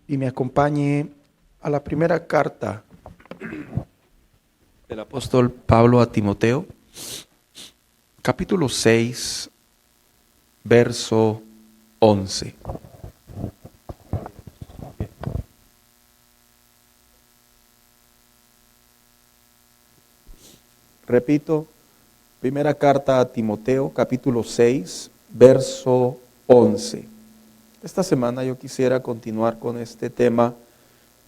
y me acompañe a la primera carta del apóstol Pablo a Timoteo, capítulo 6, verso 11. Repito, primera carta a Timoteo, capítulo 6, verso 11. Esta semana yo quisiera continuar con este tema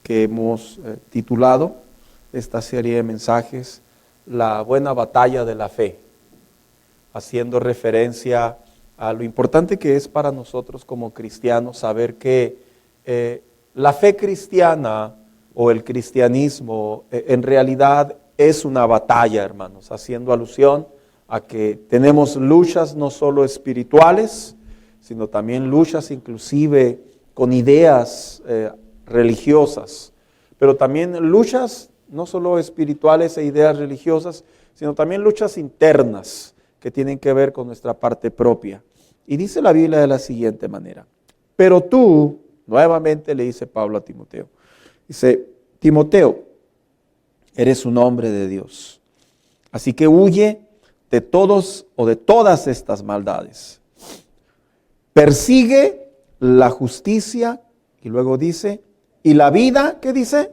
que hemos titulado esta serie de mensajes, La buena batalla de la fe, haciendo referencia a lo importante que es para nosotros como cristianos saber que la fe cristiana o el cristianismo en realidad es una batalla, hermanos, haciendo alusión a que tenemos luchas no solo espirituales, sino también luchas inclusive con ideas religiosas, pero también luchas no solo espirituales e ideas religiosas, sino también luchas internas que tienen que ver con nuestra parte propia. Y dice la Biblia de la siguiente manera: pero tú, nuevamente le dice Pablo a Timoteo, dice: Timoteo, eres un hombre de Dios, así que huye de todos o de todas estas maldades. Persigue la justicia, y luego dice, y la vida, ¿qué dice?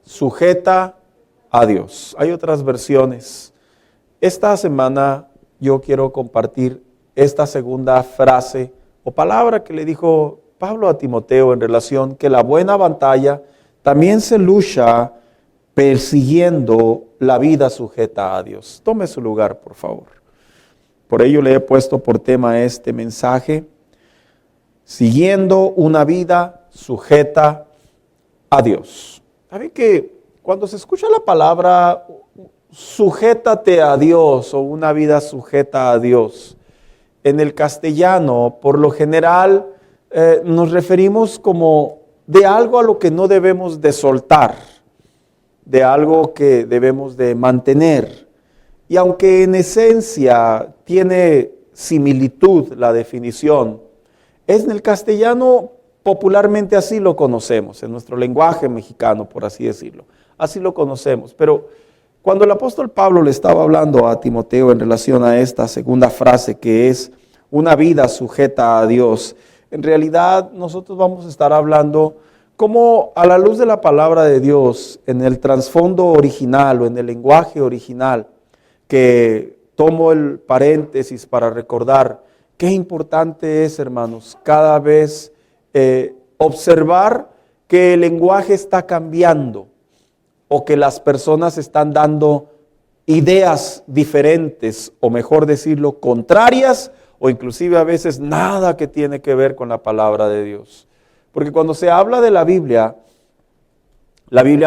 Sujeta a Dios. Hay otras versiones. Esta semana yo quiero compartir esta segunda frase o palabra que le dijo Pablo a Timoteo en relación que la buena batalla también se lucha persiguiendo la vida sujeta a Dios. Tome su lugar, por favor. Por ello le he puesto por tema este mensaje: siguiendo una vida sujeta a Dios. ¿Sabe que cuando se escucha la palabra sujétate a Dios o una vida sujeta a Dios, en el castellano, por lo general, nos referimos como de algo a lo que no debemos de soltar, de algo que debemos de mantener? Y aunque en esencia tiene similitud la definición, es en el castellano popularmente así lo conocemos, en nuestro lenguaje mexicano, por así decirlo, así lo conocemos. Pero cuando el apóstol Pablo le estaba hablando a Timoteo en relación a esta segunda frase, que es una vida sujeta a Dios, en realidad nosotros vamos a estar hablando cómo a la luz de la palabra de Dios, en el trasfondo original o en el lenguaje original, que tomo el paréntesis para recordar qué importante es, hermanos, cada vez observar que el lenguaje está cambiando o que las personas están dando ideas diferentes, o mejor decirlo, contrarias, o inclusive a veces nada que tiene que ver con la palabra de Dios. Porque cuando se habla de la Biblia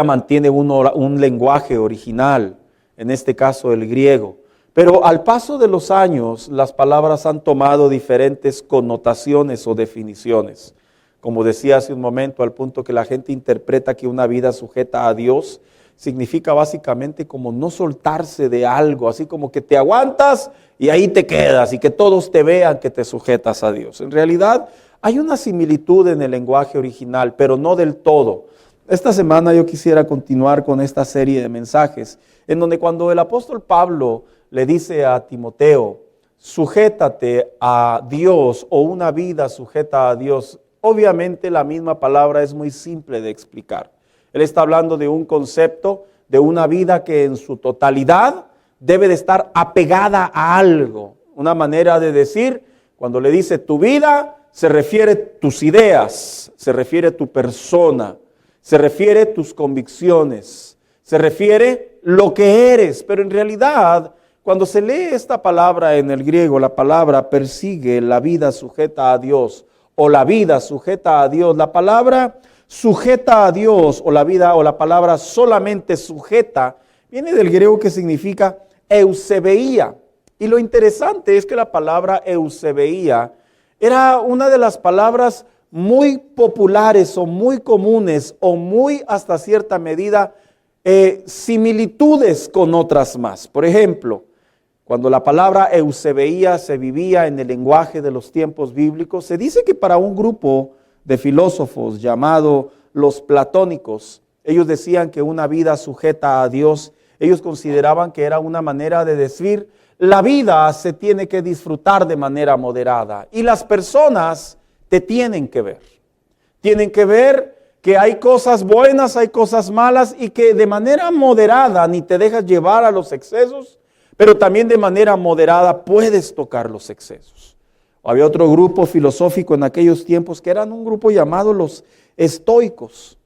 mantiene un lenguaje original, en este caso el griego. Pero al paso de los años, las palabras han tomado diferentes connotaciones o definiciones. Como decía hace un momento, al punto que la gente interpreta que una vida sujeta a Dios significa básicamente como no soltarse de algo, así como que te aguantas y ahí te quedas y que todos te vean que te sujetas a Dios. En realidad hay una similitud en el lenguaje original, pero no del todo. Esta semana yo quisiera continuar con esta serie de mensajes, en donde cuando el apóstol Pablo le dice a Timoteo, sujétate a Dios o una vida sujeta a Dios, obviamente la misma palabra es muy simple de explicar. Él está hablando de un concepto, de una vida que en su totalidad debe de estar apegada a algo. Una manera de decir, cuando le dice tu vida, se refiere tus ideas, se refiere tu persona, se refiere tus convicciones, se refiere lo que eres. Pero en realidad, cuando se lee esta palabra en el griego, la palabra persigue la vida sujeta a Dios o la vida sujeta a Dios. La palabra sujeta a Dios o la vida o la palabra solamente sujeta viene del griego que significa eusebeía. Y lo interesante es que la palabra eusebeía era una de las palabras muy populares o muy comunes o muy hasta cierta medida similitudes con otras más. Por ejemplo, cuando la palabra eusebeía se vivía en el lenguaje de los tiempos bíblicos, se dice que para un grupo de filósofos llamado los platónicos. Ellos decían que una vida sujeta a Dios, ellos consideraban que era una manera de decir, la vida se tiene que disfrutar de manera moderada y las personas te tienen que ver. Tienen que ver que hay cosas buenas, hay cosas malas y que de manera moderada ni te dejas llevar a los excesos, pero también de manera moderada puedes tocar los excesos. Había otro grupo filosófico en aquellos tiempos que eran un grupo llamado los estoicos.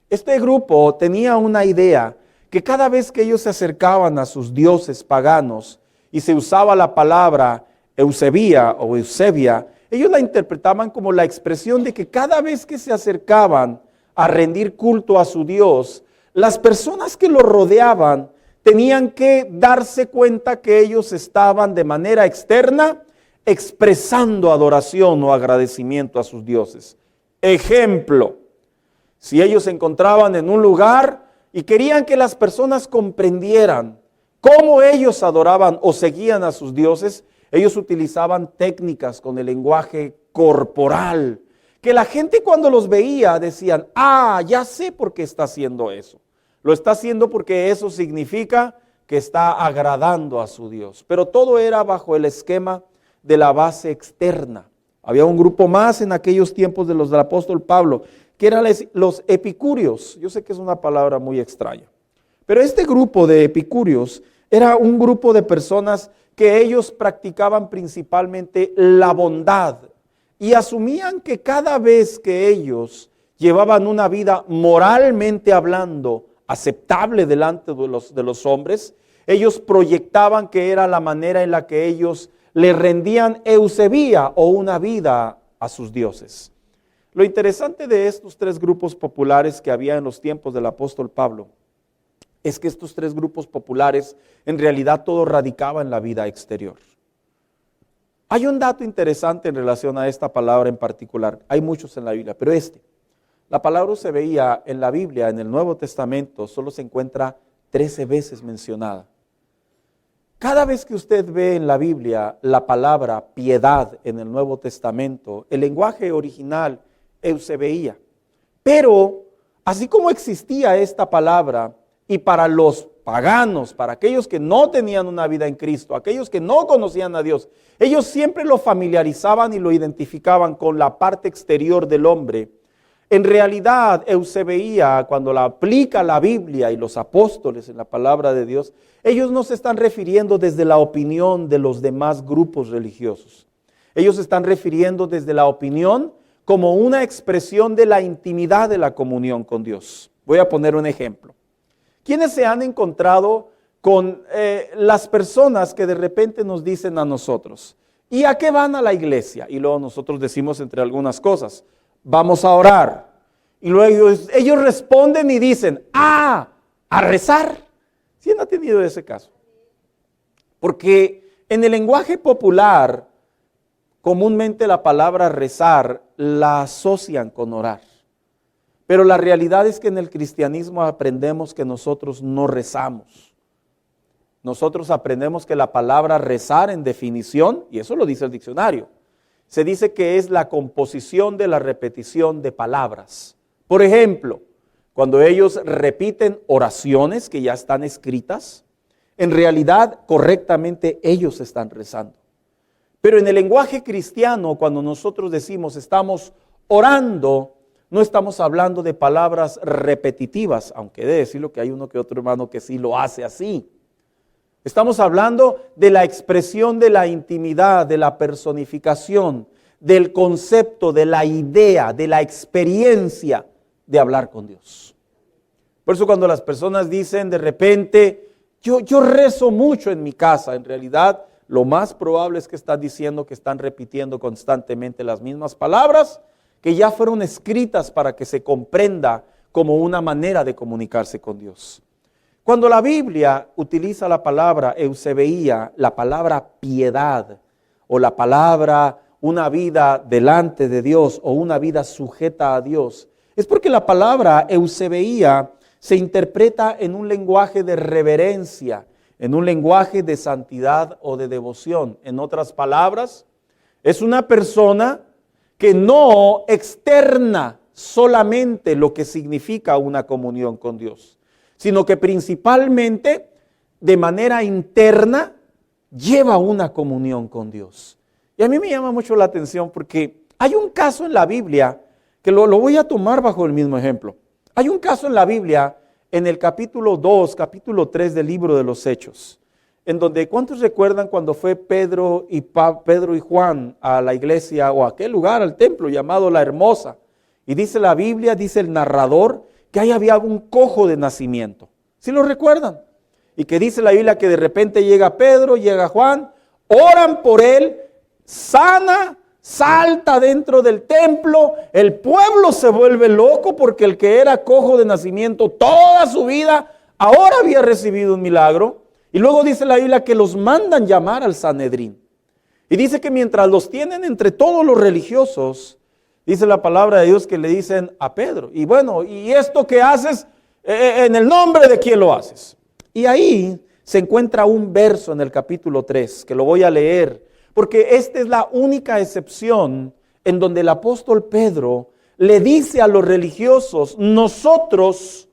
Este grupo tenía una idea que cada vez que ellos se acercaban a sus dioses paganos y se usaba la palabra Eusebia o Eusebia, ellos la interpretaban como la expresión de que cada vez que se acercaban a rendir culto a su Dios, las personas que lo rodeaban tenían que darse cuenta que ellos estaban de manera externa expresando adoración o agradecimiento a sus dioses. Ejemplo, si ellos se encontraban en un lugar y querían que las personas comprendieran cómo ellos adoraban o seguían a sus dioses, ellos utilizaban técnicas con el lenguaje corporal, que la gente cuando los veía decían, ya sé por qué está haciendo eso. Lo está haciendo porque eso significa que está agradando a su Dios. Pero todo era bajo el esquema de la base externa. Había un grupo más en aquellos tiempos de los del apóstol Pablo, que eran los epicúreos. Yo sé que es una palabra muy extraña, pero este grupo de epicúreos era un grupo de personas que ellos practicaban principalmente la bondad y asumían que cada vez que ellos llevaban una vida moralmente hablando aceptable delante de los hombres, ellos proyectaban que era la manera en la que ellos le rendían eusebia o una vida a sus dioses. Lo interesante de estos tres grupos populares que había en los tiempos del apóstol Pablo es que estos tres grupos populares en realidad todo radicaba en la vida exterior. Hay un dato interesante en relación a esta palabra en particular. Hay muchos en la Biblia, pero la palabra se veía en la Biblia, en el Nuevo Testamento, solo se encuentra 13 veces mencionada. Cada vez que usted ve en la Biblia la palabra piedad en el Nuevo Testamento, el lenguaje original eusebeía. Pero así como existía esta palabra, y para los paganos, para aquellos que no tenían una vida en Cristo, aquellos que no conocían a Dios, ellos siempre lo familiarizaban y lo identificaban con la parte exterior del hombre. En realidad, eusebeía, cuando la aplica la Biblia y los apóstoles en la palabra de Dios, ellos no se están refiriendo desde la opinión de los demás grupos religiosos. Ellos se están refiriendo desde la opinión como una expresión de la intimidad de la comunión con Dios. Voy a poner un ejemplo. ¿Quiénes se han encontrado con las personas que de repente nos dicen a nosotros, ¿y a qué van a la iglesia? Y luego nosotros decimos entre algunas cosas, vamos a orar. Y luego ellos responden y dicen, a rezar. ¿Quién ha tenido ese caso? Porque en el lenguaje popular, comúnmente la palabra rezar la asocian con orar. Pero la realidad es que en el cristianismo aprendemos que nosotros no rezamos. Nosotros aprendemos que la palabra rezar en definición, y eso lo dice el diccionario, se dice que es la composición de la repetición de palabras. Por ejemplo, cuando ellos repiten oraciones que ya están escritas, en realidad correctamente ellos están rezando. Pero en el lenguaje cristiano, cuando nosotros decimos estamos orando, no estamos hablando de palabras repetitivas, aunque he de decirlo que hay uno que otro hermano que sí lo hace así. Estamos hablando de la expresión de la intimidad, de la personificación, del concepto, de la idea, de la experiencia de hablar con Dios. Por eso cuando las personas dicen de repente, yo rezo mucho en mi casa, en realidad lo más probable es que están diciendo que están repitiendo constantemente las mismas palabras que ya fueron escritas para que se comprenda como una manera de comunicarse con Dios. Cuando la Biblia utiliza la palabra eusebeía, la palabra piedad o la palabra una vida delante de Dios o una vida sujeta a Dios, es porque la palabra eusebeía se interpreta en un lenguaje de reverencia, en un lenguaje de santidad o de devoción. En otras palabras, es una persona que no externa solamente lo que significa una comunión con Dios, sino que principalmente de manera interna lleva una comunión con Dios. Y a mí me llama mucho la atención porque hay un caso en la Biblia, que lo voy a tomar bajo el mismo ejemplo. Hay un caso en la Biblia, en el capítulo 2, capítulo 3 del libro de los Hechos, en donde, ¿cuántos recuerdan cuando fue Pedro y Juan a la iglesia o a aquel lugar, al templo llamado La Hermosa? Y dice la Biblia, dice el narrador, que ahí había un cojo de nacimiento. ¿Sí lo recuerdan? Y que dice la Biblia que de repente llega Pedro, llega Juan, oran por él, sana, salta dentro del templo, el pueblo se vuelve loco porque el que era cojo de nacimiento toda su vida, ahora había recibido un milagro. Y luego dice la Biblia que los mandan llamar al Sanedrín. Y dice que mientras los tienen entre todos los religiosos, dice la palabra de Dios que le dicen a Pedro, y bueno, ¿y esto que haces? ¿En el nombre de quién lo haces? Y ahí se encuentra un verso en el capítulo 3, que lo voy a leer, porque esta es la única excepción en donde el apóstol Pedro le dice a los religiosos, nosotros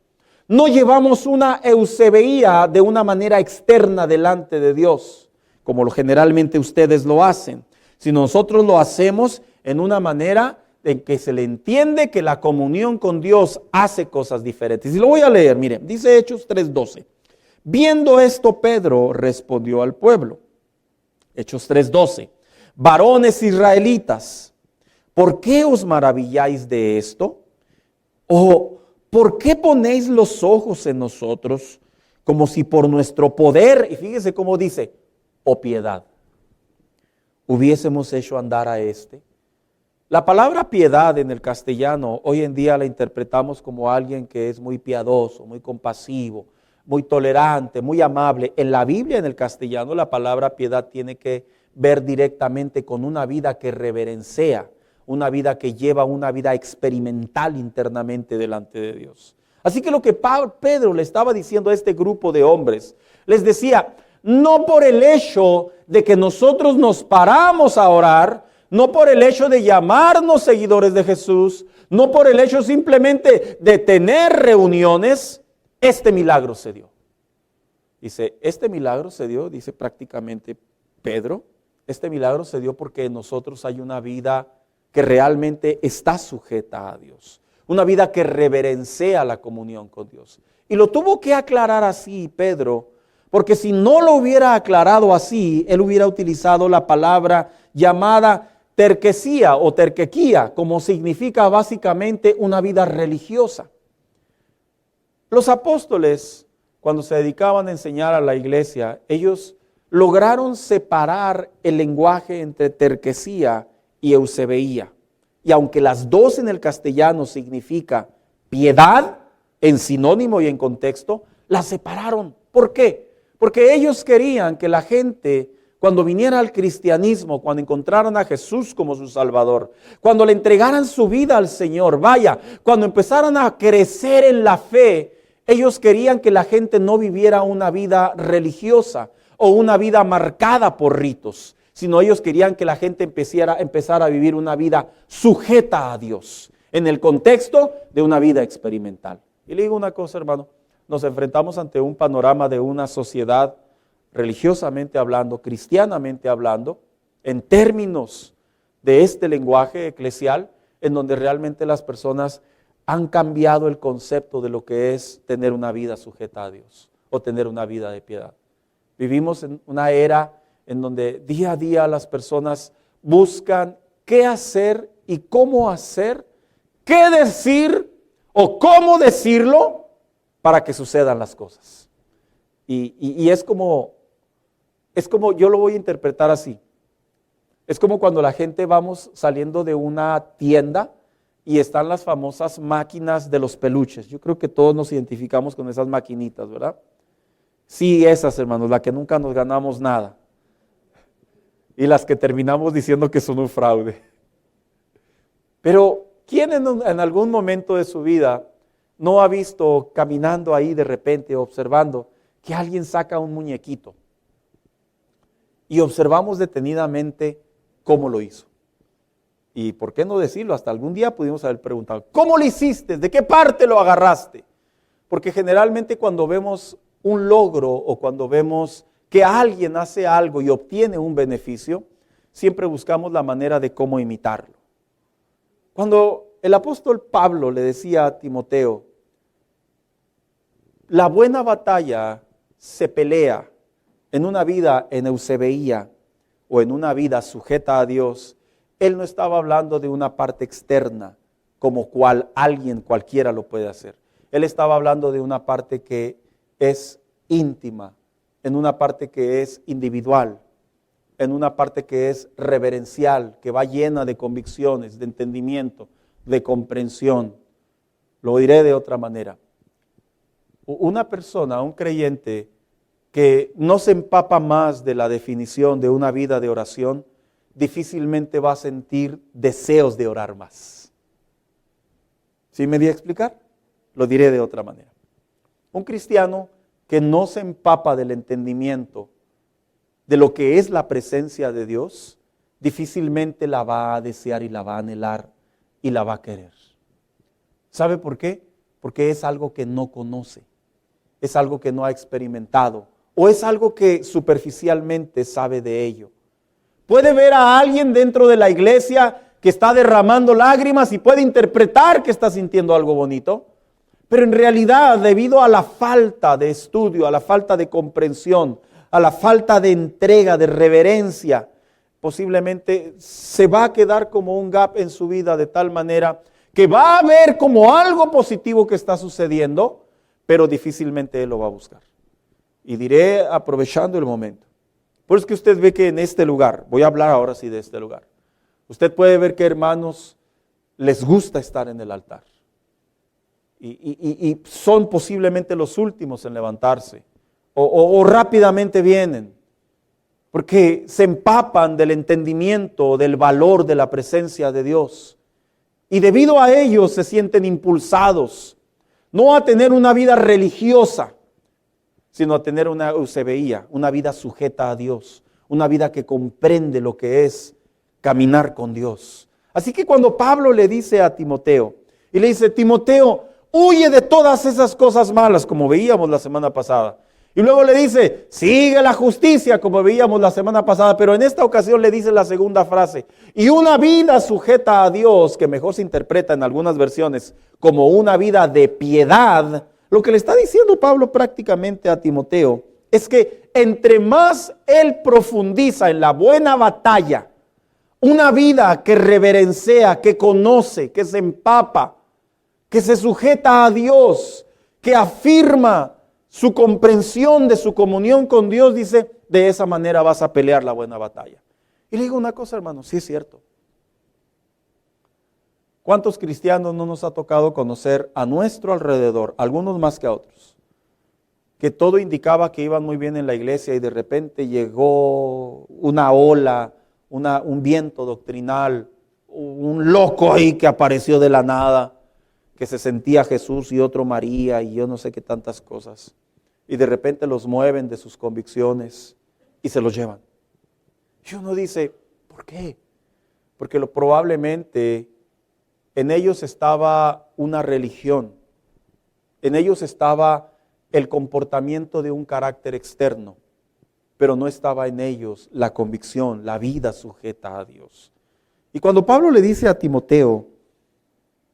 no llevamos una eusebeía de una manera externa delante de Dios, como generalmente ustedes lo hacen, sino nosotros lo hacemos en una manera en que se le entiende que la comunión con Dios hace cosas diferentes. Y lo voy a leer, miren, dice Hechos 3:12. Viendo esto, Pedro respondió al pueblo. Hechos 3:12. Varones israelitas, ¿por qué os maravilláis de esto? ¿O por qué ponéis los ojos en nosotros como si por nuestro poder, y fíjese cómo dice, o piedad, hubiésemos hecho andar a este? La palabra piedad en el castellano hoy en día la interpretamos como alguien que es muy piadoso, muy compasivo, muy tolerante, muy amable. En la Biblia, en el castellano, la palabra piedad tiene que ver directamente con una vida que reverencia, una vida que lleva una vida experimental internamente delante de Dios. Así que lo que Pedro le estaba diciendo a este grupo de hombres, les decía, no por el hecho de que nosotros nos paramos a orar, no por el hecho de llamarnos seguidores de Jesús, no por el hecho simplemente de tener reuniones, este milagro se dio. Dice, este milagro se dio, dice prácticamente Pedro, este milagro se dio porque en nosotros hay una vida que realmente está sujeta a Dios, una vida que reverencia la comunión con Dios. Y lo tuvo que aclarar así Pedro, porque si no lo hubiera aclarado así, él hubiera utilizado la palabra llamada terquesía o terquequía, como significa básicamente una vida religiosa. Los apóstoles, cuando se dedicaban a enseñar a la iglesia, ellos lograron separar el lenguaje entre terquesía y eusebeía. Y aunque las dos en el castellano significa piedad, en sinónimo y en contexto, las separaron. ¿Por qué? Porque ellos querían que la gente, cuando viniera al cristianismo, cuando encontraran a Jesús como su Salvador, cuando le entregaran su vida al Señor, cuando empezaran a crecer en la fe, ellos querían que la gente no viviera una vida religiosa o una vida marcada por ritos, sino ellos querían que la gente empezara a vivir una vida sujeta a Dios, en el contexto de una vida experimental. Y le digo una cosa, hermano, nos enfrentamos ante un panorama de una sociedad religiosamente hablando, cristianamente hablando, en términos de este lenguaje eclesial, en donde realmente las personas han cambiado el concepto de lo que es tener una vida sujeta a Dios o tener una vida de piedad. Vivimos en una era en donde día a día las personas buscan qué hacer y cómo hacer, qué decir o cómo decirlo para que sucedan las cosas. Y es como yo lo voy a interpretar así. Es como cuando la gente vamos saliendo de una tienda y están las famosas máquinas de los peluches. Yo creo que todos nos identificamos con esas maquinitas, ¿verdad? Sí, esas, hermanos, las que nunca nos ganamos nada. Y las que terminamos diciendo que son un fraude. Pero, ¿quién en algún momento de su vida no ha visto caminando ahí de repente, observando que alguien saca un muñequito? Y observamos detenidamente cómo lo hizo. Y por qué no decirlo, hasta algún día pudimos haber preguntado, ¿cómo lo hiciste? ¿De qué parte lo agarraste? Porque generalmente cuando vemos un logro o cuando vemos que alguien hace algo y obtiene un beneficio, siempre buscamos la manera de cómo imitarlo. Cuando el apóstol Pablo le decía a Timoteo, la buena batalla se pelea en una vida en eusebeía o en una vida sujeta a Dios, él no estaba hablando de una parte externa como cual alguien cualquiera lo puede hacer. Él estaba hablando de una parte que es íntima, en una parte que es individual, en una parte que es reverencial, que va llena de convicciones, de entendimiento, de comprensión. Lo diré de otra manera. Una persona, un creyente que no se empapa más de la definición de una vida de oración, difícilmente va a sentir deseos de orar más. ¿Sí me di a explicar? Lo diré de otra manera. Un cristiano que no se empapa del entendimiento de lo que es la presencia de Dios, difícilmente la va a desear y la va a anhelar y la va a querer. ¿Sabe por qué? Porque es algo que no conoce, es algo que no ha experimentado o es algo que superficialmente sabe de ello. Puede ver a alguien dentro de la iglesia que está derramando lágrimas y puede interpretar que está sintiendo algo bonito, pero en realidad, debido a la falta de estudio, a la falta de comprensión, a la falta de entrega, de reverencia, posiblemente se va a quedar como un gap en su vida de tal manera que va a ver como algo positivo que está sucediendo, pero difícilmente él lo va a buscar. Y diré aprovechando el momento. Por eso es que usted ve que en este lugar, voy a hablar ahora sí de este lugar, usted puede ver que hermanos les gusta estar en el altar. Y son posiblemente los últimos en levantarse o rápidamente vienen porque se empapan del entendimiento, del valor de la presencia de Dios y debido a ello se sienten impulsados no a tener una vida religiosa, sino a tener una eusebeía, una vida sujeta a Dios, una vida que comprende lo que es caminar con Dios. Así que cuando Pablo le dice a Timoteo y le dice, Timoteo, huye de todas esas cosas malas, como veíamos la semana pasada. Y luego le dice, sigue la justicia, como veíamos la semana pasada. Pero en esta ocasión le dice la segunda frase. Y una vida sujeta a Dios, que mejor se interpreta en algunas versiones como una vida de piedad. Lo que le está diciendo Pablo prácticamente a Timoteo es que entre más él profundiza en la buena batalla, una vida que reverencia, que conoce, que se empapa, que se sujeta a Dios, que afirma su comprensión de su comunión con Dios, dice, de esa manera vas a pelear la buena batalla. Y le digo una cosa, hermano, sí es cierto. ¿Cuántos cristianos no nos ha tocado conocer a nuestro alrededor, algunos más que a otros, que todo indicaba que iban muy bien en la iglesia y de repente llegó una ola, un viento doctrinal, un loco ahí que apareció de la nada, que se sentía Jesús y otro María y yo no sé qué tantas cosas. Y de repente los mueven de sus convicciones y se los llevan. Y uno dice, ¿por qué? Porque probablemente en ellos estaba una religión, en ellos estaba el comportamiento de un carácter externo, pero no estaba en ellos la convicción, la vida sujeta a Dios. Y cuando Pablo le dice a Timoteo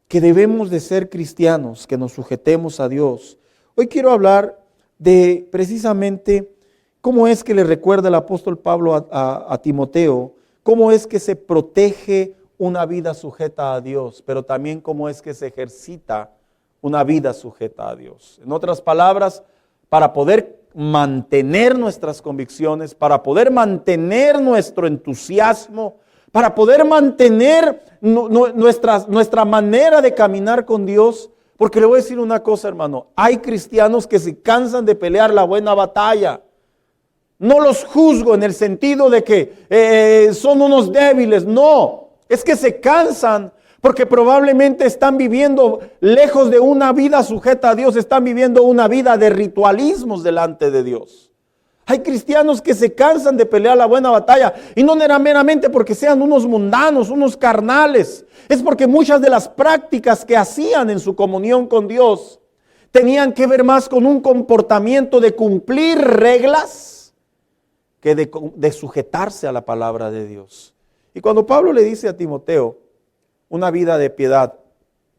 que debemos de ser cristianos, que nos sujetemos a Dios, hoy quiero hablar de precisamente cómo es que le recuerda el apóstol Pablo a Timoteo, cómo es que se protege una vida sujeta a Dios, pero también cómo es que se ejercita una vida sujeta a Dios. En otras palabras, para poder mantener nuestras convicciones, para poder mantener nuestro entusiasmo, para poder mantener nuestra manera de caminar con Dios. Porque le voy a decir una cosa, hermano, hay cristianos que se cansan de pelear la buena batalla. No los juzgo en el sentido de que son unos débiles, no, es que se cansan porque probablemente están viviendo lejos de una vida sujeta a Dios, están viviendo una vida de ritualismos delante de Dios. Hay cristianos que se cansan de pelear la buena batalla y no era meramente porque sean unos mundanos, unos carnales. Es porque muchas de las prácticas que hacían en su comunión con Dios tenían que ver más con un comportamiento de cumplir reglas que de sujetarse a la palabra de Dios. Y cuando Pablo le dice a Timoteo una vida de piedad,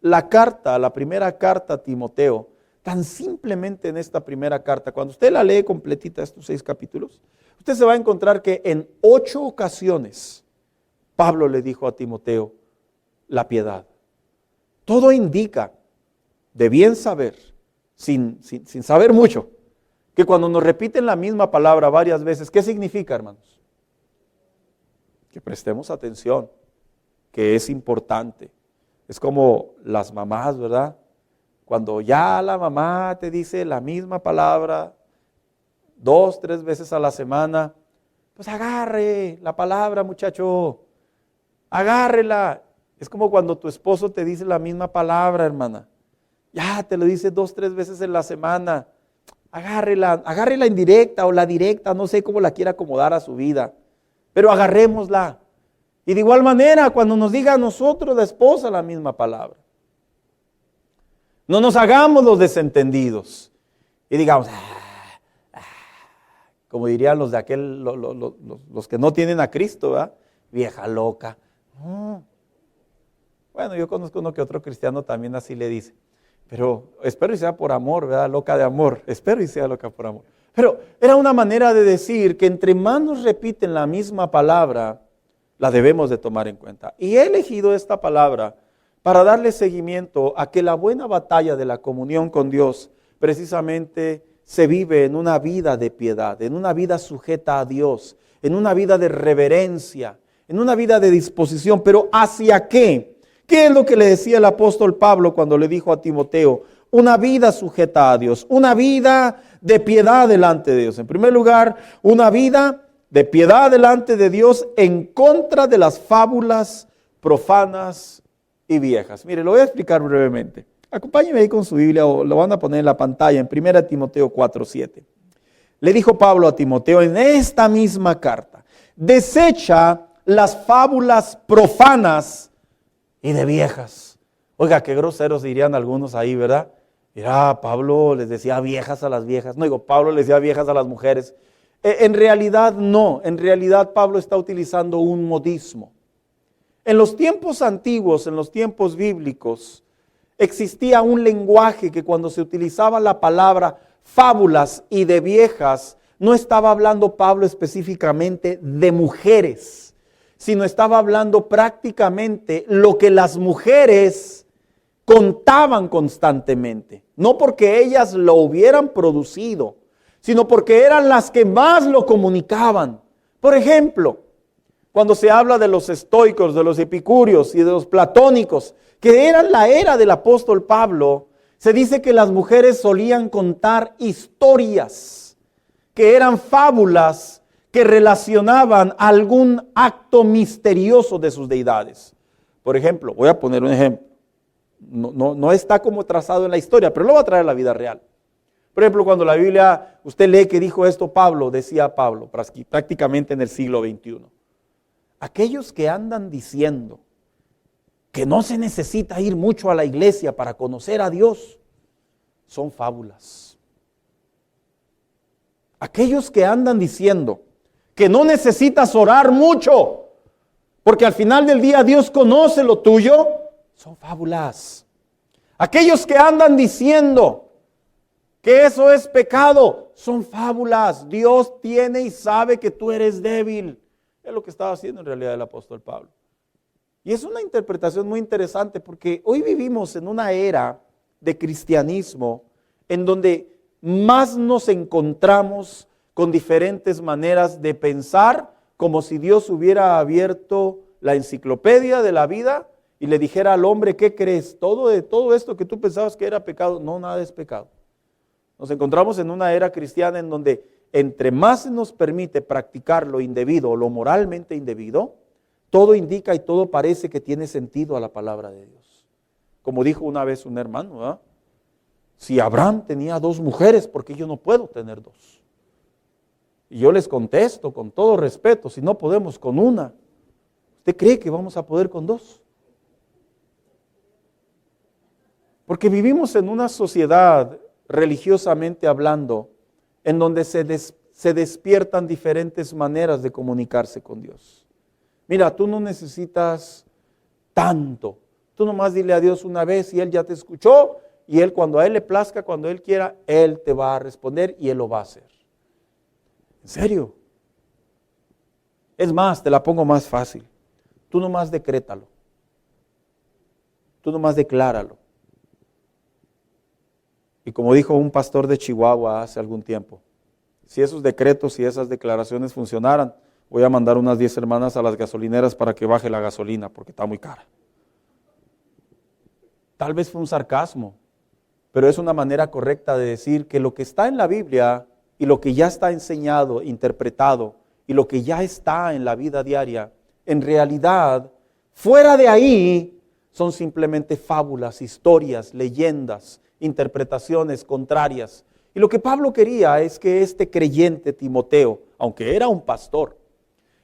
la primera carta a Timoteo, tan simplemente en esta primera carta, cuando usted la lee completita, estos 6 capítulos, usted se va a encontrar que en 8 ocasiones Pablo le dijo a Timoteo la piedad. Todo indica, de bien saber, sin saber mucho, que cuando nos repiten la misma palabra varias veces, ¿qué significa, hermanos? Que prestemos atención, que es importante. Es como las mamás, ¿verdad? Cuando ya la mamá te dice la misma palabra 2, 3 veces a la semana, pues agarre la palabra, muchacho, agárrela. Es como cuando tu esposo te dice la misma palabra, hermana. Ya te lo dice 2, 3 veces en la semana. Agárrela indirecta o la directa, no sé cómo la quiera acomodar a su vida, pero agarrémosla. Y de igual manera, cuando nos diga a nosotros la esposa la misma palabra, no nos hagamos los desentendidos y digamos, como dirían los de los que no tienen a Cristo, ¿verdad? Vieja loca. Bueno, yo conozco uno que otro cristiano también así le dice, pero espero y sea por amor, ¿verdad? Loca de amor, espero y sea loca por amor. Pero era una manera de decir que entre más nos repiten la misma palabra, la debemos de tomar en cuenta. Y he elegido esta palabra para darle seguimiento a que la buena batalla de la comunión con Dios precisamente se vive en una vida de piedad, en una vida sujeta a Dios, en una vida de reverencia, en una vida de disposición. Pero ¿hacia qué? ¿Qué es lo que le decía el apóstol Pablo cuando le dijo a Timoteo? Una vida sujeta a Dios, una vida de piedad delante de Dios. En primer lugar, una vida de piedad delante de Dios en contra de las fábulas profanas y viejas. Mire, lo voy a explicar brevemente. Acompáñeme ahí con su Biblia o lo van a poner en la pantalla en 1 Timoteo 4:7. Le dijo Pablo a Timoteo en esta misma carta, desecha las fábulas profanas y de viejas. Oiga, qué groseros dirían algunos ahí, ¿verdad? Mira, Pablo les decía viejas a las viejas. No digo, Pablo les decía viejas a las mujeres. En realidad no, en realidad Pablo está utilizando un modismo. En los tiempos antiguos, en los tiempos bíblicos, existía un lenguaje que cuando se utilizaba la palabra fábulas y de viejas, no estaba hablando Pablo específicamente de mujeres, sino estaba hablando prácticamente lo que las mujeres contaban constantemente. No porque ellas lo hubieran producido, sino porque eran las que más lo comunicaban. Por ejemplo, cuando se habla de los estoicos, de los epicúreos y de los platónicos, que eran la era del apóstol Pablo, se dice que las mujeres solían contar historias, que eran fábulas que relacionaban algún acto misterioso de sus deidades. Por ejemplo, voy a poner un ejemplo. No está como trazado en la historia, pero lo va a traer a la vida real. Por ejemplo, cuando la Biblia, usted lee que dijo esto Pablo, decía Pablo, prácticamente en el siglo XXI. Aquellos que andan diciendo que no se necesita ir mucho a la iglesia para conocer a Dios, son fábulas. Aquellos que andan diciendo que no necesitas orar mucho, porque al final del día Dios conoce lo tuyo, son fábulas. Aquellos que andan diciendo que eso es pecado, son fábulas. Dios tiene y sabe que tú eres débil. Es lo que estaba haciendo en realidad el apóstol Pablo. Y es una interpretación muy interesante porque hoy vivimos en una era de cristianismo en donde más nos encontramos con diferentes maneras de pensar, como si Dios hubiera abierto la enciclopedia de la vida y le dijera al hombre, ¿qué crees? Todo esto que tú pensabas que era pecado, no, nada es pecado. Nos encontramos en una era cristiana en donde entre más se nos permite practicar lo indebido o lo moralmente indebido, todo indica y todo parece que tiene sentido a la palabra de Dios. Como dijo una vez un hermano, ¿verdad? Si Abraham tenía 2 mujeres, ¿por qué yo no puedo tener 2? Y yo les contesto con todo respeto, si no podemos con una, ¿usted cree que vamos a poder con dos? Porque vivimos en una sociedad, religiosamente hablando, en donde se despiertan diferentes maneras de comunicarse con Dios. Mira, tú no necesitas tanto. Tú nomás dile a Dios una vez y Él ya te escuchó, y Él, cuando a Él le plazca, cuando Él quiera, Él te va a responder y Él lo va a hacer. ¿En serio? Es más, te la pongo más fácil. Tú nomás decrétalo. Tú nomás decláralo. Y como dijo un pastor de Chihuahua hace algún tiempo, si esos decretos y esas declaraciones funcionaran, voy a mandar unas 10 hermanas a las gasolineras para que baje la gasolina, porque está muy cara. Tal vez fue un sarcasmo, pero es una manera correcta de decir que lo que está en la Biblia y lo que ya está enseñado, interpretado, y lo que ya está en la vida diaria, en realidad, fuera de ahí, son simplemente fábulas, historias, leyendas, interpretaciones contrarias. Y lo que Pablo quería es que este creyente Timoteo, aunque era un pastor,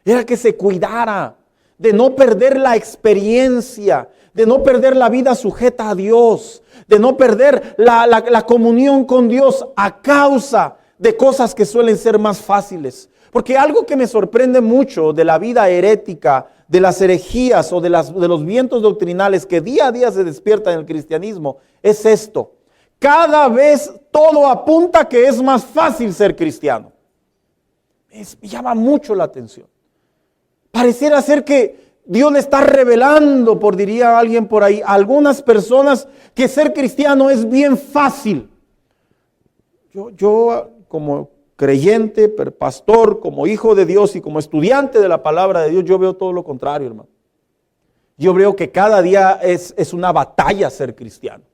era que se cuidara de no perder la experiencia, de no perder la vida sujeta a Dios, de no perder la comunión con Dios a causa de cosas que suelen ser más fáciles. Porque algo que me sorprende mucho de la vida herética, de las herejías o de los vientos doctrinales que día a día se despiertan en el cristianismo, es esto. Cada vez todo apunta que es más fácil ser cristiano. Me llama mucho la atención. Pareciera ser que Dios le está revelando, por diría alguien por ahí, a algunas personas que ser cristiano es bien fácil. Yo como creyente, pastor, como hijo de Dios y como estudiante de la palabra de Dios, yo veo todo lo contrario, hermano. Yo veo que cada día es una batalla ser cristiano.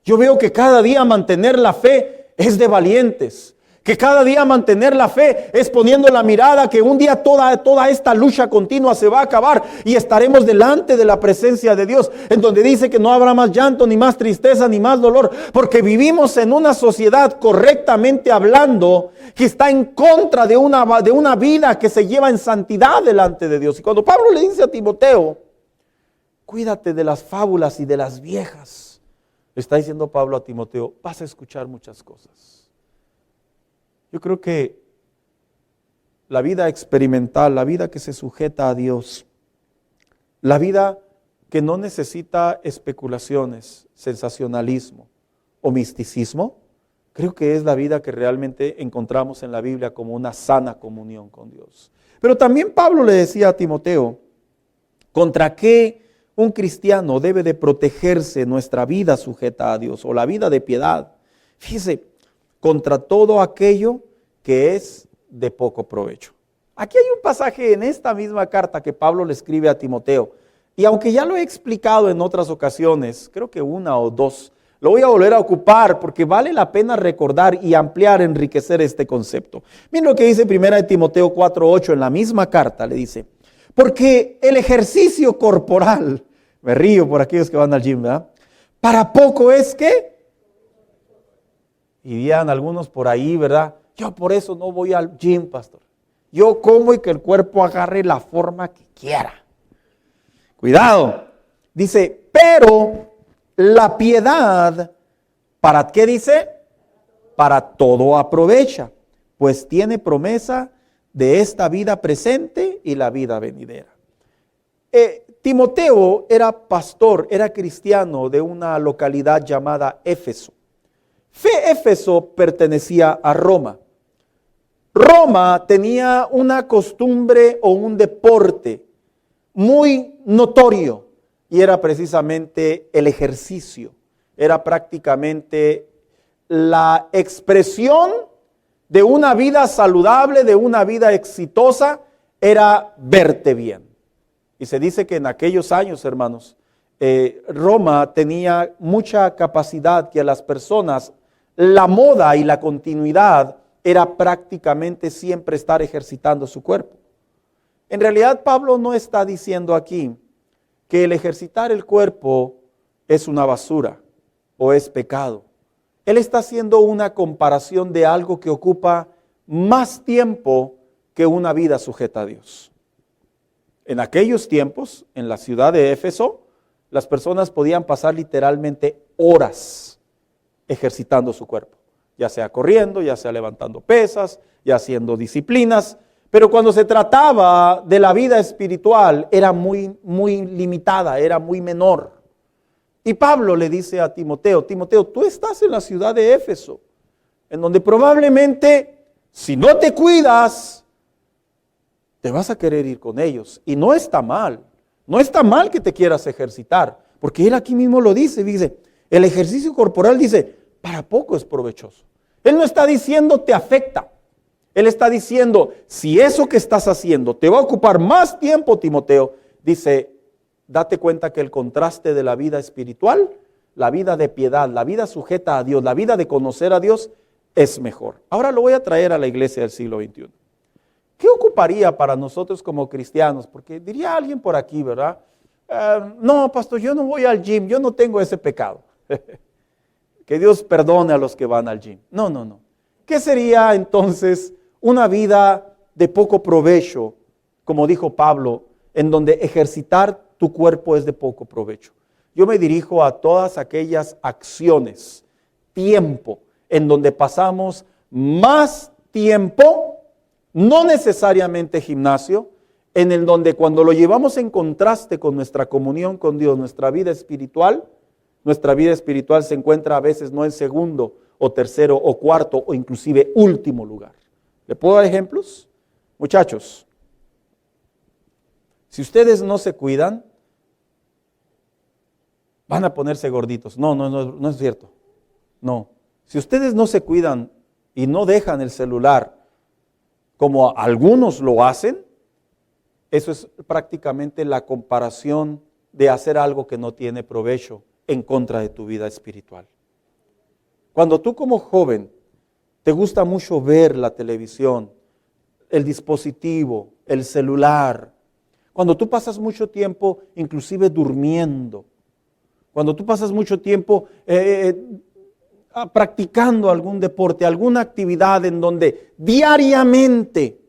Yo veo que cada día mantener la fe es de valientes. Que cada día mantener la fe es poniendo la mirada que un día toda esta lucha continua se va a acabar y estaremos delante de la presencia de Dios, en donde dice que no habrá más llanto, ni más tristeza, ni más dolor, porque vivimos en una sociedad, correctamente hablando, que está en contra de una vida que se lleva en santidad delante de Dios. Y cuando Pablo le dice a Timoteo, cuídate de las fábulas y de las viejas, le está diciendo Pablo a Timoteo, vas a escuchar muchas cosas. Yo creo que la vida experimental, la vida que se sujeta a Dios, la vida que no necesita especulaciones, sensacionalismo o misticismo, creo que es la vida que realmente encontramos en la Biblia como una sana comunión con Dios. Pero también Pablo le decía a Timoteo, ¿contra qué un cristiano debe de protegerse nuestra vida sujeta a Dios o la vida de piedad? Fíjese, contra todo aquello que es de poco provecho. Aquí hay un pasaje en esta misma carta que Pablo le escribe a Timoteo, y aunque ya lo he explicado en otras ocasiones, creo que una o dos, lo voy a volver a ocupar porque vale la pena recordar y ampliar, enriquecer este concepto. Miren lo que dice 1 Timoteo 4:8 en la misma carta, le dice, porque el ejercicio corporal, me río por aquellos que van al gym, ¿verdad? Para poco es que, y dirían algunos por ahí, ¿verdad? Yo por eso no voy al gym, pastor. Yo como y que el cuerpo agarre la forma que quiera. Cuidado. Dice, pero la piedad, ¿para qué dice? Para todo aprovecha, pues tiene promesa de esta vida presente y la vida venidera. Timoteo era pastor, era cristiano de una localidad llamada Éfeso. Éfeso pertenecía a Roma. Roma tenía una costumbre o un deporte muy notorio y era precisamente el ejercicio. Era prácticamente la expresión de una vida saludable, de una vida exitosa, era verte bien. Y se dice que en aquellos años, hermanos, Roma tenía mucha capacidad que a las personas, la moda y la continuidad era prácticamente siempre estar ejercitando su cuerpo. En realidad Pablo no está diciendo aquí que el ejercitar el cuerpo es una basura o es pecado. Él está haciendo una comparación de algo que ocupa más tiempo que una vida sujeta a Dios. En aquellos tiempos, en la ciudad de Éfeso, las personas podían pasar literalmente horas ejercitando su cuerpo, ya sea corriendo, ya sea levantando pesas, ya haciendo disciplinas, pero cuando se trataba de la vida espiritual era muy limitada, era muy menor. Y Pablo le dice a Timoteo, Timoteo, tú estás en la ciudad de Éfeso, en donde probablemente, si no te cuidas, te vas a querer ir con ellos. Y no está mal que te quieras ejercitar, porque él aquí mismo lo dice, el ejercicio corporal dice, para poco es provechoso. Él no está diciendo te afecta, él está diciendo, si eso que estás haciendo te va a ocupar más tiempo, Timoteo, dice, date cuenta que el contraste de la vida espiritual, la vida de piedad, la vida sujeta a Dios, la vida de conocer a Dios, es mejor. Ahora lo voy a traer a la iglesia del siglo XXI. ¿Qué ocuparía para nosotros como cristianos? Porque diría alguien por aquí, ¿verdad? No, pastor, yo no voy al gym, yo no tengo ese pecado. Que Dios perdone a los que van al gym. No. ¿Qué sería entonces una vida de poco provecho, como dijo Pablo, en donde ejercitar tu cuerpo es de poco provecho? Yo me dirijo a todas aquellas acciones, tiempo, en donde pasamos más tiempo, no necesariamente gimnasio, en el donde cuando lo llevamos en contraste con nuestra comunión con Dios, nuestra vida espiritual se encuentra a veces no en segundo o tercero o cuarto o inclusive último lugar. ¿Le puedo dar ejemplos? Muchachos, si ustedes no se cuidan, van a ponerse gorditos. No es cierto. No. Si ustedes no se cuidan y no dejan el celular como algunos lo hacen, eso es prácticamente la comparación de hacer algo que no tiene provecho en contra de tu vida espiritual. Cuando tú como joven te gusta mucho ver la televisión, el dispositivo, el celular, cuando tú pasas mucho tiempo inclusive durmiendo, cuando tú pasas mucho tiempo practicando algún deporte, alguna actividad en donde diariamente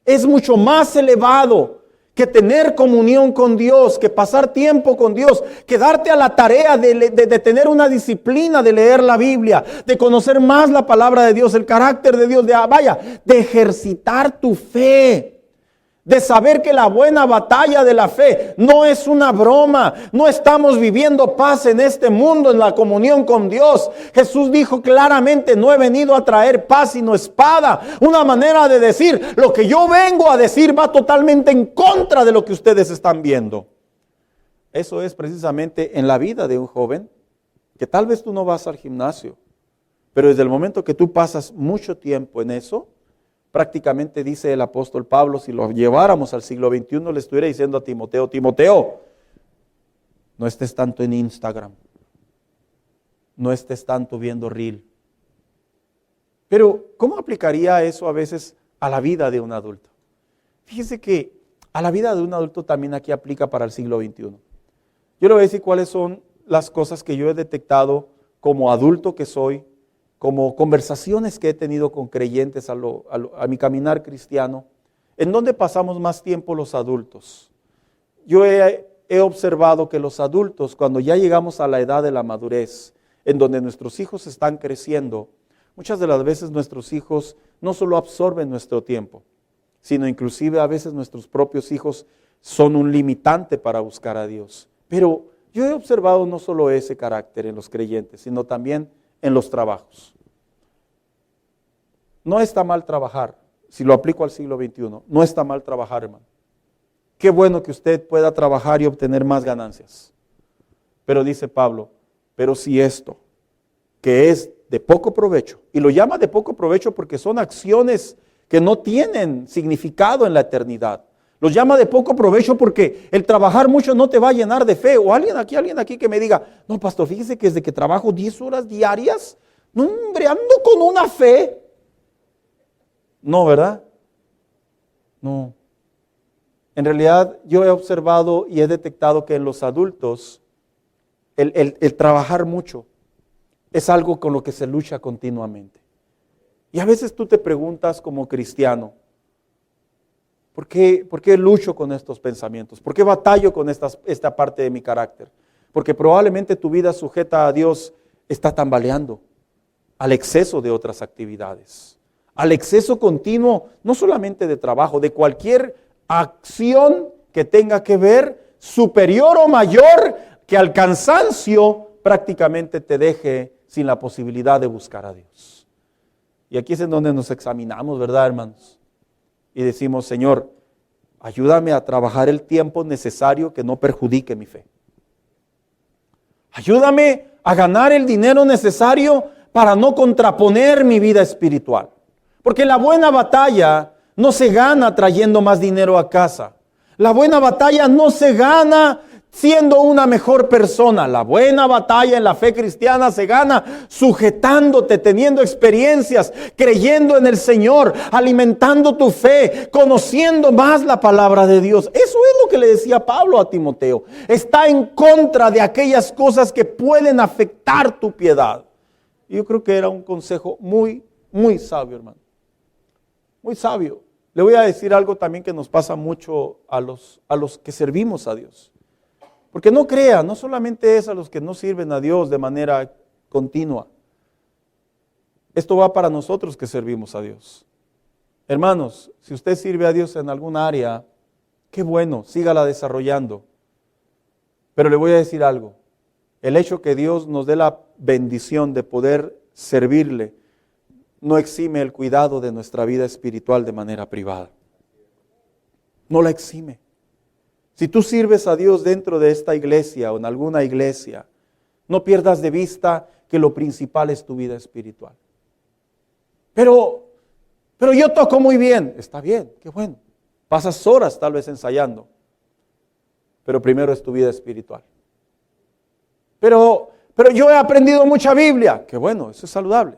es mucho más elevado que tener comunión con Dios, que pasar tiempo con Dios, que darte a la tarea de tener una disciplina, de leer la Biblia, de conocer más la palabra de Dios, el carácter de Dios, de ejercitar tu fe. De saber que la buena batalla de la fe no es una broma, no estamos viviendo paz en este mundo, en la comunión con Dios. Jesús dijo claramente, no he venido a traer paz sino espada. Una manera de decir, lo que yo vengo a decir va totalmente en contra de lo que ustedes están viendo. Eso es precisamente en la vida de un joven, que tal vez tú no vas al gimnasio, pero desde el momento que tú pasas mucho tiempo en eso, prácticamente dice el apóstol Pablo, si lo lleváramos al siglo XXI, le estuviera diciendo a Timoteo, Timoteo, no estés tanto en Instagram, no estés tanto viendo Reel. Pero, ¿cómo aplicaría eso a veces a la vida de un adulto? Fíjese que a la vida de un adulto también aquí aplica para el siglo XXI. Yo le voy a decir cuáles son las cosas que yo he detectado como adulto que soy, como conversaciones que he tenido con creyentes a mi caminar cristiano, en donde pasamos más tiempo los adultos. Yo he observado que los adultos, cuando ya llegamos a la edad de la madurez, en donde nuestros hijos están creciendo, muchas de las veces nuestros hijos no solo absorben nuestro tiempo, sino inclusive a veces nuestros propios hijos son un limitante para buscar a Dios. Pero yo he observado no solo ese carácter en los creyentes, sino también en los trabajos. No está mal trabajar, si lo aplico al siglo XXI, no está mal trabajar, hermano. Qué bueno que usted pueda trabajar y obtener más ganancias. Pero dice Pablo, pero si esto, que es de poco provecho, y lo llama de poco provecho porque son acciones que no tienen significado en la eternidad. Los llama de poco provecho porque el trabajar mucho no te va a llenar de fe. O alguien aquí que me diga, no, pastor, fíjese que desde que trabajo 10 horas diarias, no, hombre, ando con una fe. No, ¿verdad? No. En realidad yo he observado y he detectado que en los adultos el trabajar mucho es algo con lo que se lucha continuamente. Y a veces tú te preguntas como cristiano, ¿por qué lucho con estos pensamientos? ¿Por qué batallo con esta parte de mi carácter? Porque probablemente tu vida sujeta a Dios está tambaleando al exceso de otras actividades, al exceso continuo, no solamente de trabajo, de cualquier acción que tenga que ver superior o mayor que al cansancio prácticamente te deje sin la posibilidad de buscar a Dios. Y aquí es en donde nos examinamos, ¿verdad, hermanos? Y decimos, Señor, ayúdame a trabajar el tiempo necesario que no perjudique mi fe. Ayúdame a ganar el dinero necesario para no contraponer mi vida espiritual. Porque la buena batalla no se gana trayendo más dinero a casa. La buena batalla no se gana siendo una mejor persona. La buena batalla en la fe cristiana se gana sujetándote, teniendo experiencias, creyendo en el Señor, alimentando tu fe, conociendo más la palabra de Dios. Eso es lo que le decía Pablo a Timoteo. Está en contra de aquellas cosas que pueden afectar tu piedad. Y yo creo que era un consejo muy, muy sabio, hermano. Muy sabio. Le voy a decir algo también que nos pasa mucho a los que servimos a Dios. Porque no crea, no solamente es a los que no sirven a Dios de manera continua. Esto va para nosotros que servimos a Dios. Hermanos, si usted sirve a Dios en alguna área, qué bueno, sígala desarrollando. Pero le voy a decir algo. El hecho que Dios nos dé la bendición de poder servirle no exime el cuidado de nuestra vida espiritual de manera privada. No la exime. Si tú sirves a Dios dentro de esta iglesia o en alguna iglesia, no pierdas de vista que lo principal es tu vida espiritual. Pero yo toco muy bien. Está bien, qué bueno. Pasas horas tal vez ensayando. Pero primero es tu vida espiritual. Pero yo he aprendido mucha Biblia. Qué bueno, eso es saludable.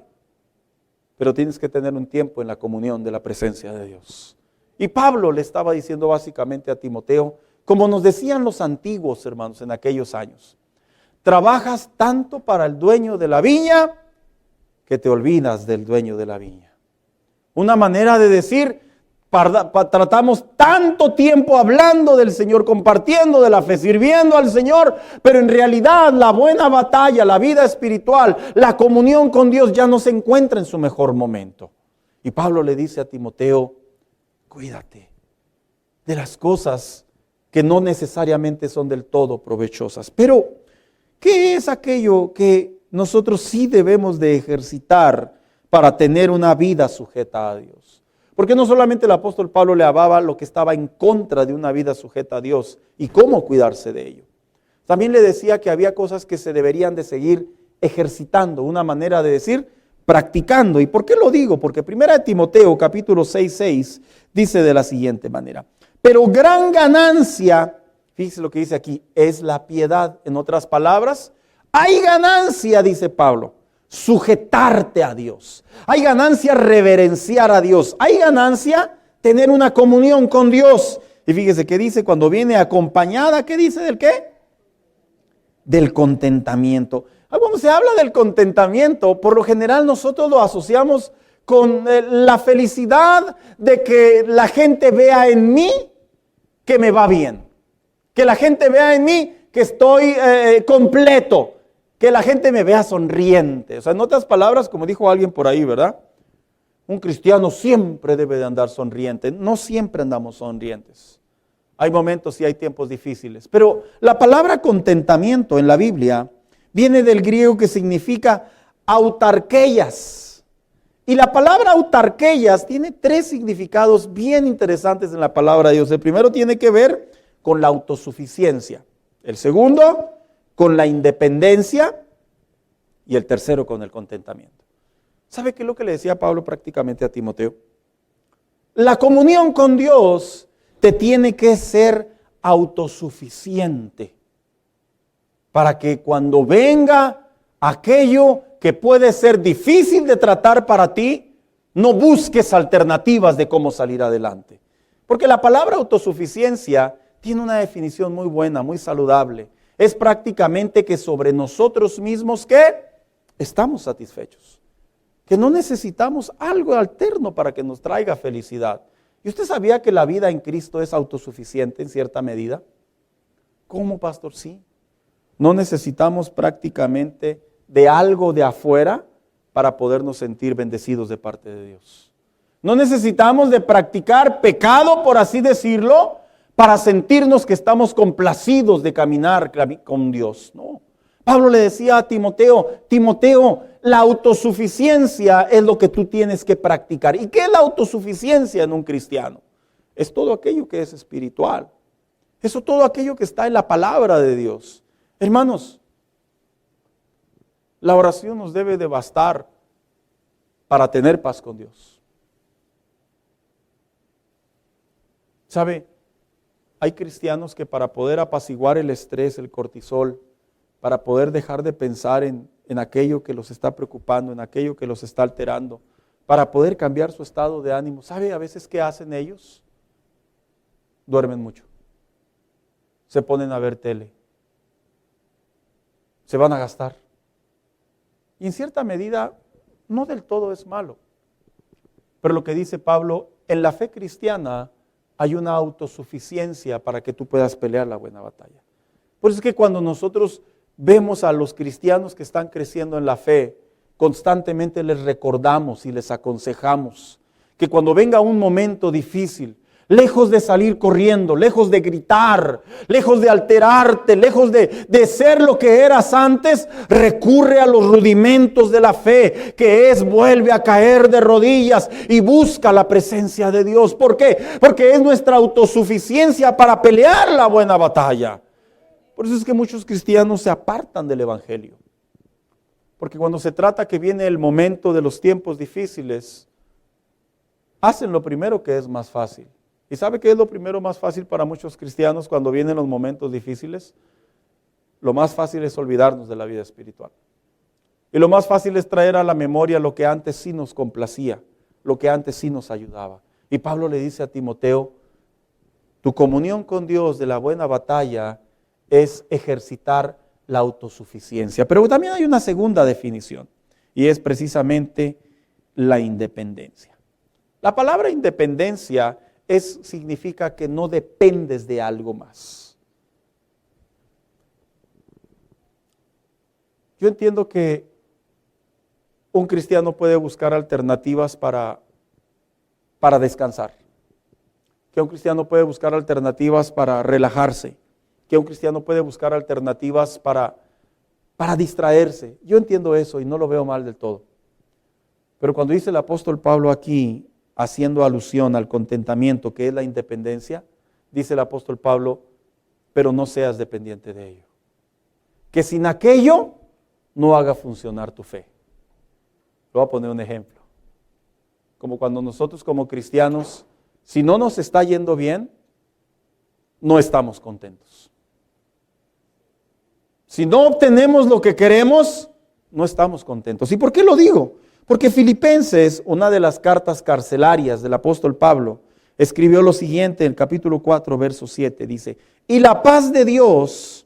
Pero tienes que tener un tiempo en la comunión de la presencia de Dios. Y Pablo le estaba diciendo básicamente a Timoteo, como nos decían los antiguos hermanos en aquellos años, trabajas tanto para el dueño de la viña que te olvidas del dueño de la viña. Una manera de decir, tratamos tanto tiempo hablando del Señor, compartiendo de la fe, sirviendo al Señor, pero en realidad la buena batalla, la vida espiritual, la comunión con Dios ya no se encuentra en su mejor momento. Y Pablo le dice a Timoteo, cuídate de las cosas que no necesariamente son del todo provechosas. Pero, ¿qué es aquello que nosotros sí debemos de ejercitar para tener una vida sujeta a Dios? Porque no solamente el apóstol Pablo le hablaba lo que estaba en contra de una vida sujeta a Dios y cómo cuidarse de ello. También le decía que había cosas que se deberían de seguir ejercitando, una manera de decir, practicando. ¿Y por qué lo digo? Porque 1 Timoteo capítulo 6:6 dice de la siguiente manera, pero gran ganancia, fíjese lo que dice aquí, es la piedad. En otras palabras, hay ganancia, dice Pablo, sujetarte a Dios. Hay ganancia reverenciar a Dios. Hay ganancia tener una comunión con Dios. Y fíjese que dice cuando viene acompañada, ¿qué dice del qué? Del contentamiento. Cuando se habla del contentamiento, por lo general nosotros lo asociamos con la felicidad de que la gente vea en mí que me va bien. Que la gente vea en mí que estoy completo. Que la gente me vea sonriente. O sea, en otras palabras, como dijo alguien por ahí, ¿verdad? Un cristiano siempre debe de andar sonriente. No siempre andamos sonrientes. Hay momentos y hay tiempos difíciles. Pero la palabra contentamiento en la Biblia viene del griego que significa autarqueias. Y la palabra autarqueias tiene 3 significados bien interesantes en la palabra de Dios. El primero tiene que ver con la autosuficiencia. El segundo, con la independencia, y el tercero con el contentamiento. ¿Sabe qué es lo que le decía Pablo prácticamente a Timoteo? La comunión con Dios te tiene que ser autosuficiente para que cuando venga aquello que puede ser difícil de tratar para ti, no busques alternativas de cómo salir adelante. Porque la palabra autosuficiencia tiene una definición muy buena, muy saludable. Es prácticamente que sobre nosotros mismos, ¿qué? Estamos satisfechos. que no necesitamos algo alterno para que nos traiga felicidad. ¿Y usted sabía que la vida en Cristo es autosuficiente en cierta medida? ¿Cómo, pastor? Sí. No necesitamos prácticamente de algo de afuera para podernos sentir bendecidos de parte de Dios. No necesitamos de practicar pecado, por así decirlo, para sentirnos que estamos complacidos de caminar con Dios. No. Pablo le decía a Timoteo, Timoteo, la autosuficiencia es lo que tú tienes que practicar. ¿Y qué es la autosuficiencia en un cristiano? Es todo aquello que es espiritual. Eso todo aquello que está en la palabra de Dios. Hermanos, la oración nos debe de bastar para tener paz con Dios. ¿Sabe? Hay cristianos que para poder apaciguar el estrés, el cortisol, para poder dejar de pensar en aquello que los está preocupando, en aquello que los está alterando, para poder cambiar su estado de ánimo, ¿sabe a veces qué hacen ellos? Duermen mucho. Se ponen a ver tele. Se van a gastar. Y en cierta medida, no del todo es malo. Pero lo que dice Pablo, en la fe cristiana hay una autosuficiencia para que tú puedas pelear la buena batalla. Por eso es que cuando nosotros vemos a los cristianos que están creciendo en la fe, constantemente les recordamos y les aconsejamos que cuando venga un momento difícil, lejos de salir corriendo, lejos de gritar, lejos de alterarte, lejos de ser lo que eras antes, recurre a los rudimentos de la fe, que es vuelve a caer de rodillas y busca la presencia de Dios. ¿Por qué? Porque es nuestra autosuficiencia para pelear la buena batalla. Por eso es que muchos cristianos se apartan del evangelio. Porque cuando se trata que viene el momento de los tiempos difíciles, hacen lo primero que es más fácil. ¿Y sabe qué es lo primero más fácil para muchos cristianos cuando vienen los momentos difíciles? Lo más fácil es olvidarnos de la vida espiritual. Y lo más fácil es traer a la memoria lo que antes sí nos complacía, lo que antes sí nos ayudaba. Y Pablo le dice a Timoteo, tu comunión con Dios de la buena batalla es ejercitar la autosuficiencia. Pero también hay una segunda definición, y es precisamente la independencia. La palabra independencia significa que no dependes de algo más. Yo entiendo que un cristiano puede buscar alternativas para descansar, que un cristiano puede buscar alternativas para relajarse, que un cristiano puede buscar alternativas para distraerse. Yo entiendo eso y no lo veo mal del todo. Pero cuando dice el apóstol Pablo aquí, haciendo alusión al contentamiento que es la independencia, dice el apóstol Pablo, pero no seas dependiente de ello. Que sin aquello no haga funcionar tu fe. Le voy a poner un ejemplo. Como cuando nosotros como cristianos, si no nos está yendo bien, no estamos contentos. Si no obtenemos lo que queremos, no estamos contentos. ¿Y por qué lo digo? Porque Filipenses, una de las cartas carcelarias del apóstol Pablo, escribió lo siguiente en el capítulo 4, verso 7, dice, y la paz de Dios,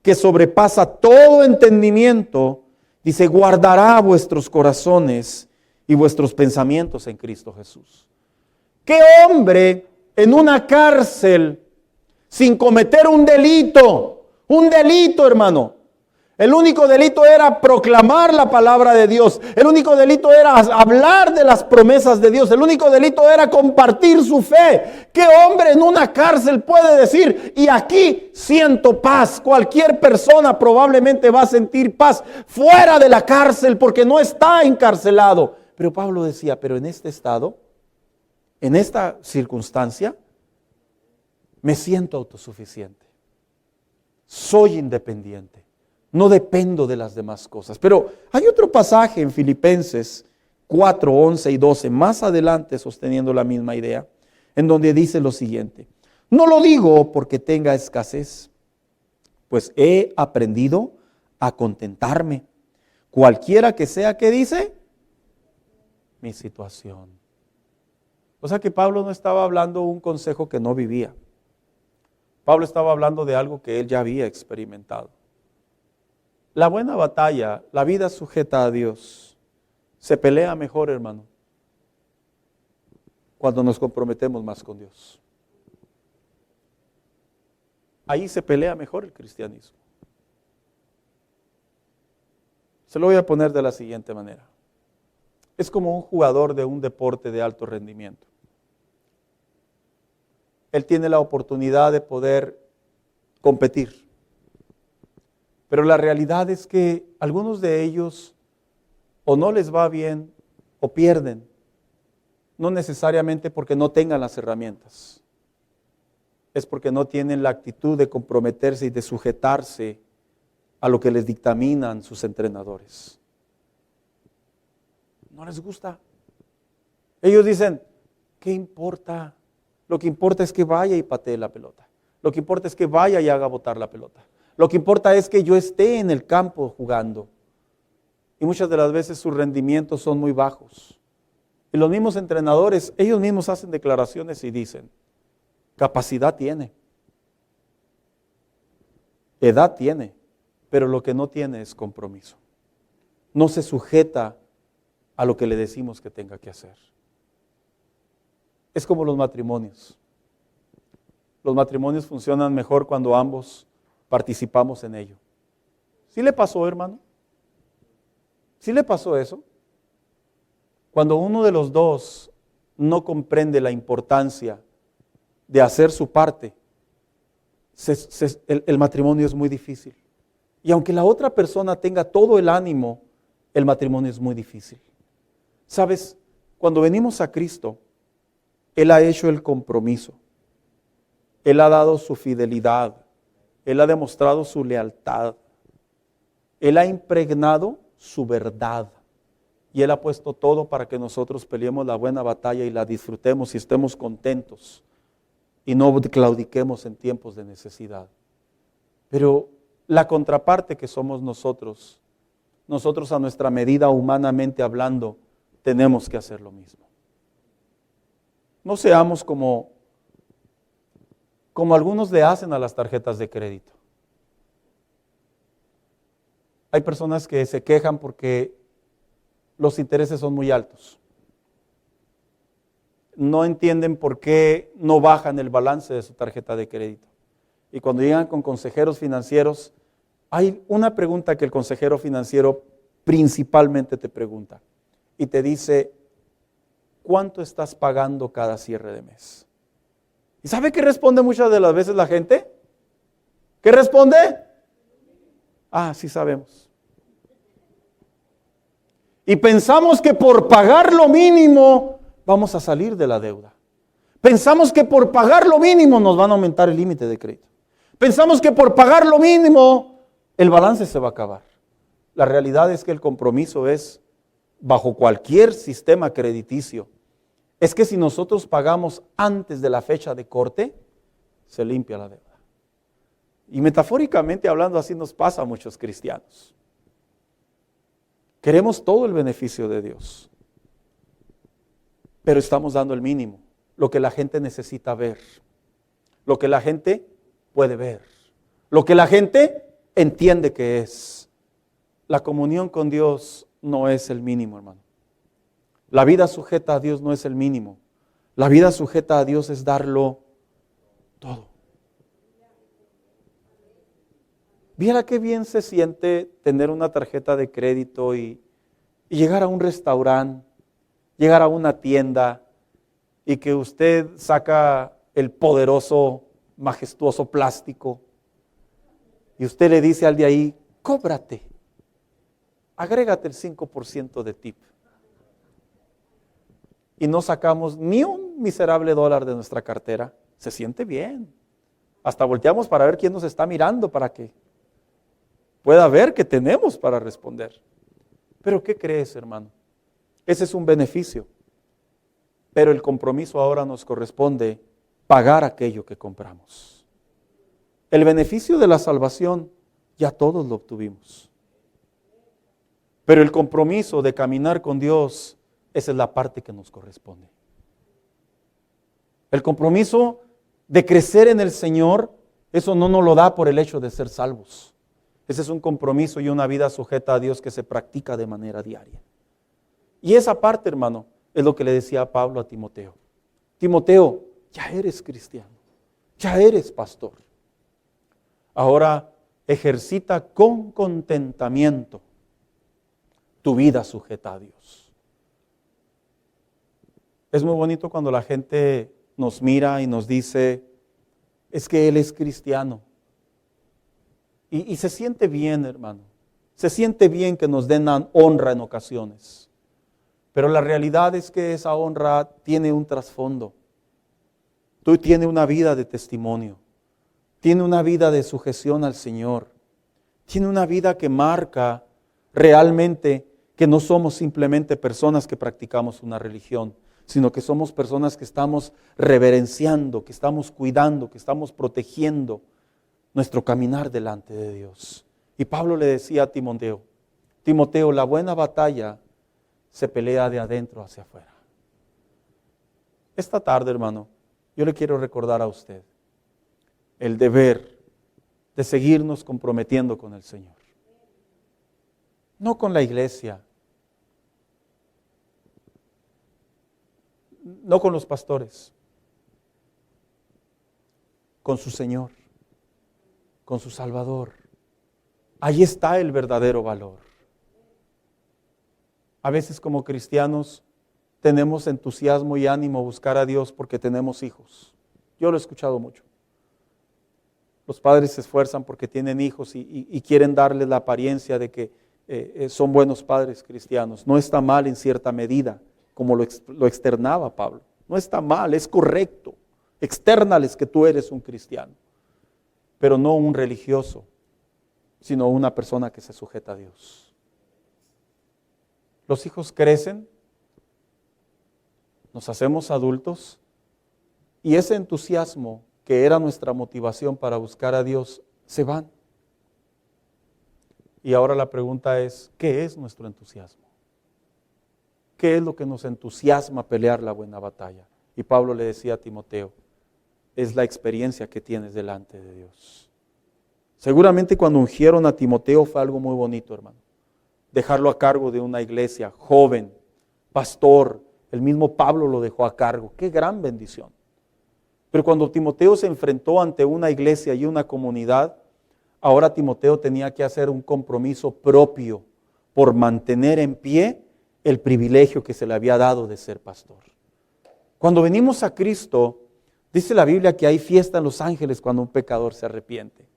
que sobrepasa todo entendimiento, dice, guardará vuestros corazones y vuestros pensamientos en Cristo Jesús. ¿Qué hombre en una cárcel sin cometer un delito, hermano? El único delito era proclamar la palabra de Dios. El único delito era hablar de las promesas de Dios. El único delito era compartir su fe. ¿Qué hombre en una cárcel puede decir, y aquí siento paz? Cualquier persona probablemente va a sentir paz fuera de la cárcel porque no está encarcelado. Pero Pablo decía, pero en este estado, en esta circunstancia, me siento autosuficiente. Soy independiente. No dependo de las demás cosas. Pero hay otro pasaje en Filipenses 4, 11 y 12, más adelante sosteniendo la misma idea, en donde dice lo siguiente. No lo digo porque tenga escasez, pues he aprendido a contentarme, cualquiera que sea que dice, mi situación. O sea que Pablo no estaba hablando un consejo que no vivía. Pablo estaba hablando de algo que él ya había experimentado. La buena batalla, la vida sujeta a Dios, Se pelea mejor, hermano, cuando nos comprometemos más con Dios. Ahí se pelea mejor el cristianismo. Se lo voy a poner de la siguiente manera. Es como un jugador de un deporte de alto rendimiento. Él tiene la oportunidad de poder competir. Pero la realidad es que algunos de ellos o no les va bien o pierden. No necesariamente porque no tengan las herramientas. Es porque no tienen la actitud de comprometerse y de sujetarse a lo que les dictaminan sus entrenadores. No les gusta. Ellos dicen, ¿qué importa? Lo que importa es que vaya y patee la pelota. Lo que importa es que vaya y haga botar la pelota. Lo que importa es que yo esté en el campo jugando. Y muchas de las veces sus rendimientos son muy bajos. Y los mismos entrenadores, ellos mismos hacen declaraciones y dicen, capacidad tiene, edad tiene, pero lo que no tiene es compromiso. No se sujeta a lo que le decimos que tenga que hacer. Es como los matrimonios. Los matrimonios funcionan mejor cuando ambos participamos en ello. ¿Sí le pasó, hermano? ¿Sí le pasó eso? Cuando uno de los dos no comprende la importancia de hacer su parte, el matrimonio es muy difícil. Y aunque la otra persona tenga todo el ánimo, el matrimonio es muy difícil. ¿Sabes? Cuando venimos a Cristo, Él ha hecho el compromiso. Él ha dado su fidelidad. Él ha demostrado su lealtad. Él ha impregnado su verdad. Y Él ha puesto todo para que nosotros peleemos la buena batalla y la disfrutemos y estemos contentos. Y no claudiquemos en tiempos de necesidad. Pero la contraparte que somos nosotros a nuestra medida humanamente hablando, tenemos que hacer lo mismo. No seamos como algunos le hacen a las tarjetas de crédito. Hay personas que se quejan porque los intereses son muy altos. No entienden por qué no bajan el balance de su tarjeta de crédito. Y cuando llegan con consejeros financieros, hay una pregunta que el consejero financiero principalmente te pregunta. Y te dice, ¿cuánto estás pagando cada cierre de mes? ¿Y sabe qué responde muchas de las veces la gente? ¿Qué responde? Ah, sí sabemos. Y pensamos que por pagar lo mínimo vamos a salir de la deuda. Pensamos que por pagar lo mínimo nos van a aumentar el límite de crédito. Pensamos que por pagar lo mínimo el balance se va a acabar. La realidad es que el compromiso es, bajo cualquier sistema crediticio, es que si nosotros pagamos antes de la fecha de corte, se limpia la deuda. Y metafóricamente hablando, así nos pasa a muchos cristianos. Queremos todo el beneficio de Dios, pero estamos dando el mínimo, lo que la gente necesita ver, lo que la gente puede ver, lo que la gente entiende que es. La comunión con Dios no es el mínimo, hermano. La vida sujeta a Dios no es el mínimo. La vida sujeta a Dios es darlo todo. Viera qué bien se siente tener una tarjeta de crédito y llegar a un restaurante, llegar a una tienda y que usted saca el poderoso, majestuoso plástico y usted le dice al de ahí, cóbrate, agrégate el 5% de tip. Y no sacamos ni un miserable dólar de nuestra cartera. Se siente bien. Hasta volteamos para ver quién nos está mirando para que pueda ver que tenemos para responder. Pero ¿qué crees, hermano? Ese es un beneficio. Pero el compromiso ahora nos corresponde pagar aquello que compramos. El beneficio de la salvación ya todos lo obtuvimos. Pero el compromiso de caminar con Dios, esa es la parte que nos corresponde. El compromiso de crecer en el Señor, eso no nos lo da por el hecho de ser salvos. Ese es un compromiso y una vida sujeta a Dios que se practica de manera diaria. Y esa parte, hermano, es lo que le decía Pablo a Timoteo. Timoteo, ya eres cristiano, ya eres pastor. Ahora ejercita con contentamiento tu vida sujeta a Dios. Es muy bonito cuando la gente nos mira y nos dice, es que él es cristiano. Y se siente bien, hermano. Se siente bien que nos den honra en ocasiones. Pero la realidad es que esa honra tiene un trasfondo. Tú tienes una vida de testimonio. Tiene una vida de sujeción al Señor. Tiene una vida que marca realmente que no somos simplemente personas que practicamos una religión, sino que somos personas que estamos reverenciando, que estamos cuidando, que estamos protegiendo nuestro caminar delante de Dios. Y Pablo le decía a Timoteo, Timoteo, la buena batalla se pelea de adentro hacia afuera. Esta tarde, hermano, yo le quiero recordar a usted el deber de seguirnos comprometiendo con el Señor. No con la iglesia, no con los pastores, con su Señor, con su Salvador. Ahí está el verdadero valor. A veces como cristianos tenemos entusiasmo y ánimo a buscar a Dios porque tenemos hijos. Yo lo he escuchado mucho. Los padres se esfuerzan porque tienen hijos y quieren darles la apariencia de que son buenos padres cristianos. No está mal en cierta medida, como lo externaba Pablo. No está mal, es correcto. Externales que tú eres un cristiano, pero no un religioso, sino una persona que se sujeta a Dios. Los hijos crecen, nos hacemos adultos y ese entusiasmo que era nuestra motivación para buscar a Dios se van. Y ahora la pregunta es, ¿qué es nuestro entusiasmo? ¿Qué es lo que nos entusiasma a pelear la buena batalla? Y Pablo le decía a Timoteo, es la experiencia que tienes delante de Dios. Seguramente cuando ungieron a Timoteo fue algo muy bonito, hermano. Dejarlo a cargo de una iglesia, joven, pastor, el mismo Pablo lo dejó a cargo. ¡Qué gran bendición! Pero cuando Timoteo se enfrentó ante una iglesia y una comunidad, ahora Timoteo tenía que hacer un compromiso propio por mantener en pie el privilegio que se le había dado de ser pastor. Cuando venimos a Cristo, dice la Biblia que hay fiesta en los ángeles cuando un pecador se arrepiente.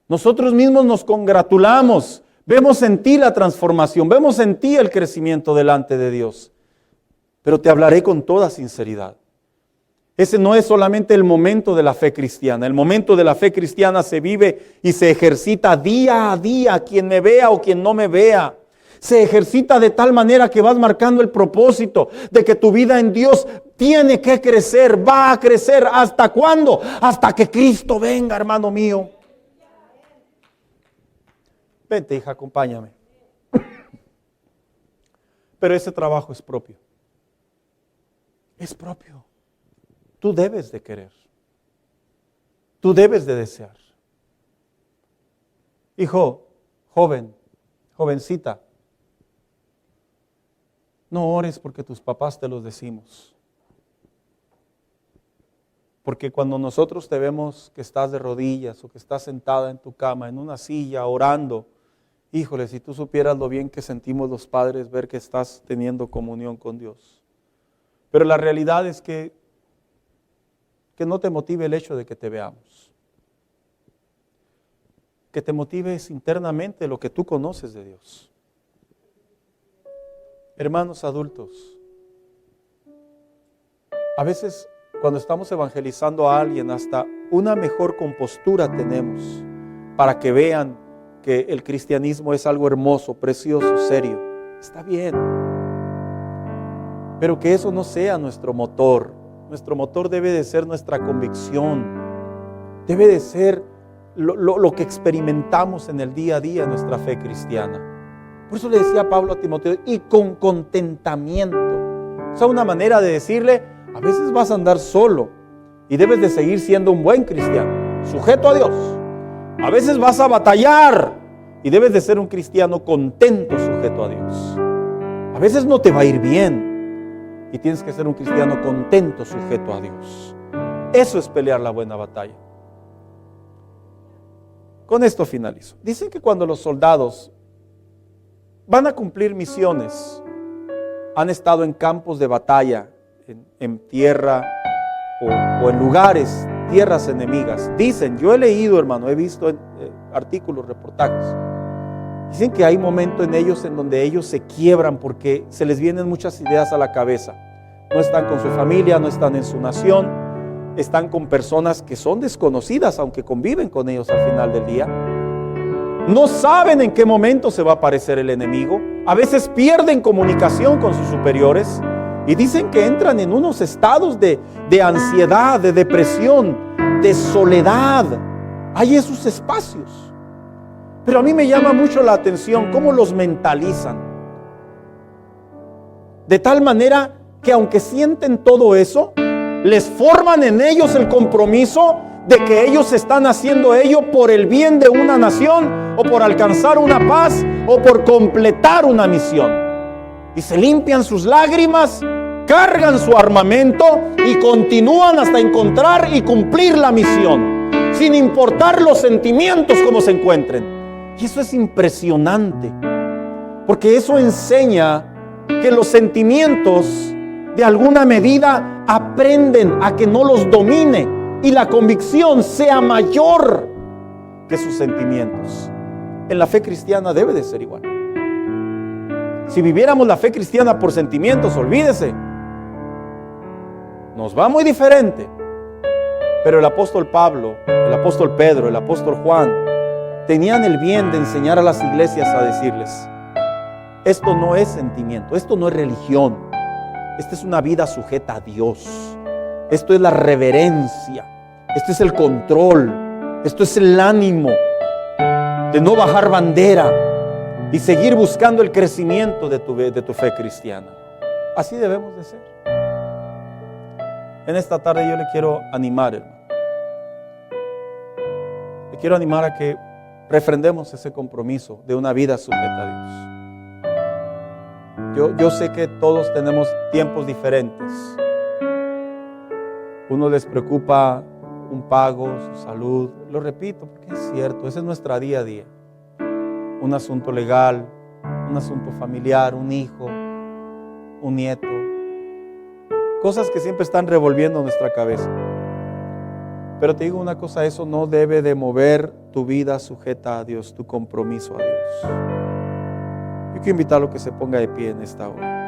Nosotros mismos nos congratulamos, vemos en ti la transformación, vemos en ti el crecimiento delante de Dios. Pero te hablaré con toda sinceridad. Ese no es solamente el momento de la fe cristiana. El momento de la fe cristiana se vive y se ejercita día a día, quien me vea o quien no me vea. Se ejercita de tal manera que vas marcando el propósito de que tu vida en Dios tiene que crecer, va a crecer. ¿Hasta cuándo? Hasta que Cristo venga, hermano mío. Vente, hija, acompáñame. Pero ese trabajo es propio. Es propio. Tú debes de querer. Tú debes de desear. Hijo, joven, jovencita, no ores porque tus papás te los decimos. Porque cuando nosotros te vemos que estás de rodillas o que estás sentada en tu cama, en una silla, orando, híjole, si tú supieras lo bien que sentimos los padres ver que estás teniendo comunión con Dios. Pero la realidad es que no te motive el hecho de que te veamos. Que te motives internamente lo que tú conoces de Dios. Hermanos adultos, a veces cuando estamos evangelizando a alguien, hasta una mejor compostura tenemos para que vean que el cristianismo es algo hermoso, precioso, serio. Está bien. Pero que eso no sea nuestro motor. Nuestro motor debe de ser nuestra convicción. Debe de ser lo que experimentamos en el día a día, nuestra fe cristiana. Por eso le decía Pablo a Timoteo, y con contentamiento. O sea, una manera de decirle, a veces vas a andar solo y debes de seguir siendo un buen cristiano, sujeto a Dios. A veces vas a batallar y debes de ser un cristiano contento, sujeto a Dios. A veces no te va a ir bien y tienes que ser un cristiano contento, sujeto a Dios. Eso es pelear la buena batalla. Con esto finalizo. Dicen que cuando los soldados van a cumplir misiones, han estado en campos de batalla, en tierra o en lugares, tierras enemigas. Dicen, yo he leído, hermano, he visto artículos, reportajes. Dicen que hay momentos en ellos en donde ellos se quiebran porque se les vienen muchas ideas a la cabeza. No están con su familia, no están en su nación, están con personas que son desconocidas, aunque conviven con ellos al final del día. No saben en qué momento se va a aparecer el enemigo. A veces pierden comunicación con sus superiores y dicen que entran en unos estados de ansiedad, de depresión, de soledad. Hay esos espacios. Pero a mí me llama mucho la atención cómo los mentalizan. De tal manera que aunque sienten todo eso, les forman en ellos el compromiso de que ellos están haciendo ello por el bien de una nación, o por alcanzar una paz, o por completar una misión. Y se limpian sus lágrimas, cargan su armamento y continúan hasta encontrar y cumplir la misión, sin importar los sentimientos como se encuentren. Y eso es impresionante, porque eso enseña que los sentimientos de alguna medida aprenden a que no los domine y la convicción sea mayor que sus sentimientos. En la fe cristiana debe de ser igual. Si viviéramos la fe cristiana por sentimientos, olvídese, nos va muy diferente. Pero el apóstol Pablo, el apóstol Pedro, el apóstol Juan tenían el bien de enseñar a las iglesias a decirles: esto no es sentimiento, esto no es religión, esta es una vida sujeta a Dios, esto es la reverencia, esto es el control, esto es el ánimo de no bajar bandera y seguir buscando el crecimiento de tu fe cristiana. Así debemos de ser. En esta tarde yo le quiero animar, hermano. Le quiero animar a que refrendemos ese compromiso de una vida sujeta a Dios. Yo sé que todos tenemos tiempos diferentes. Uno les preocupa un pago, su salud. Lo repito porque es cierto, ese es nuestra día a día. Un asunto legal, un asunto familiar, un hijo, un nieto. Cosas que siempre están revolviendo nuestra cabeza. Pero te digo una cosa, eso no debe de mover tu vida sujeta a Dios, tu compromiso a Dios. Yo quiero invitarlo a que se ponga de pie en esta hora.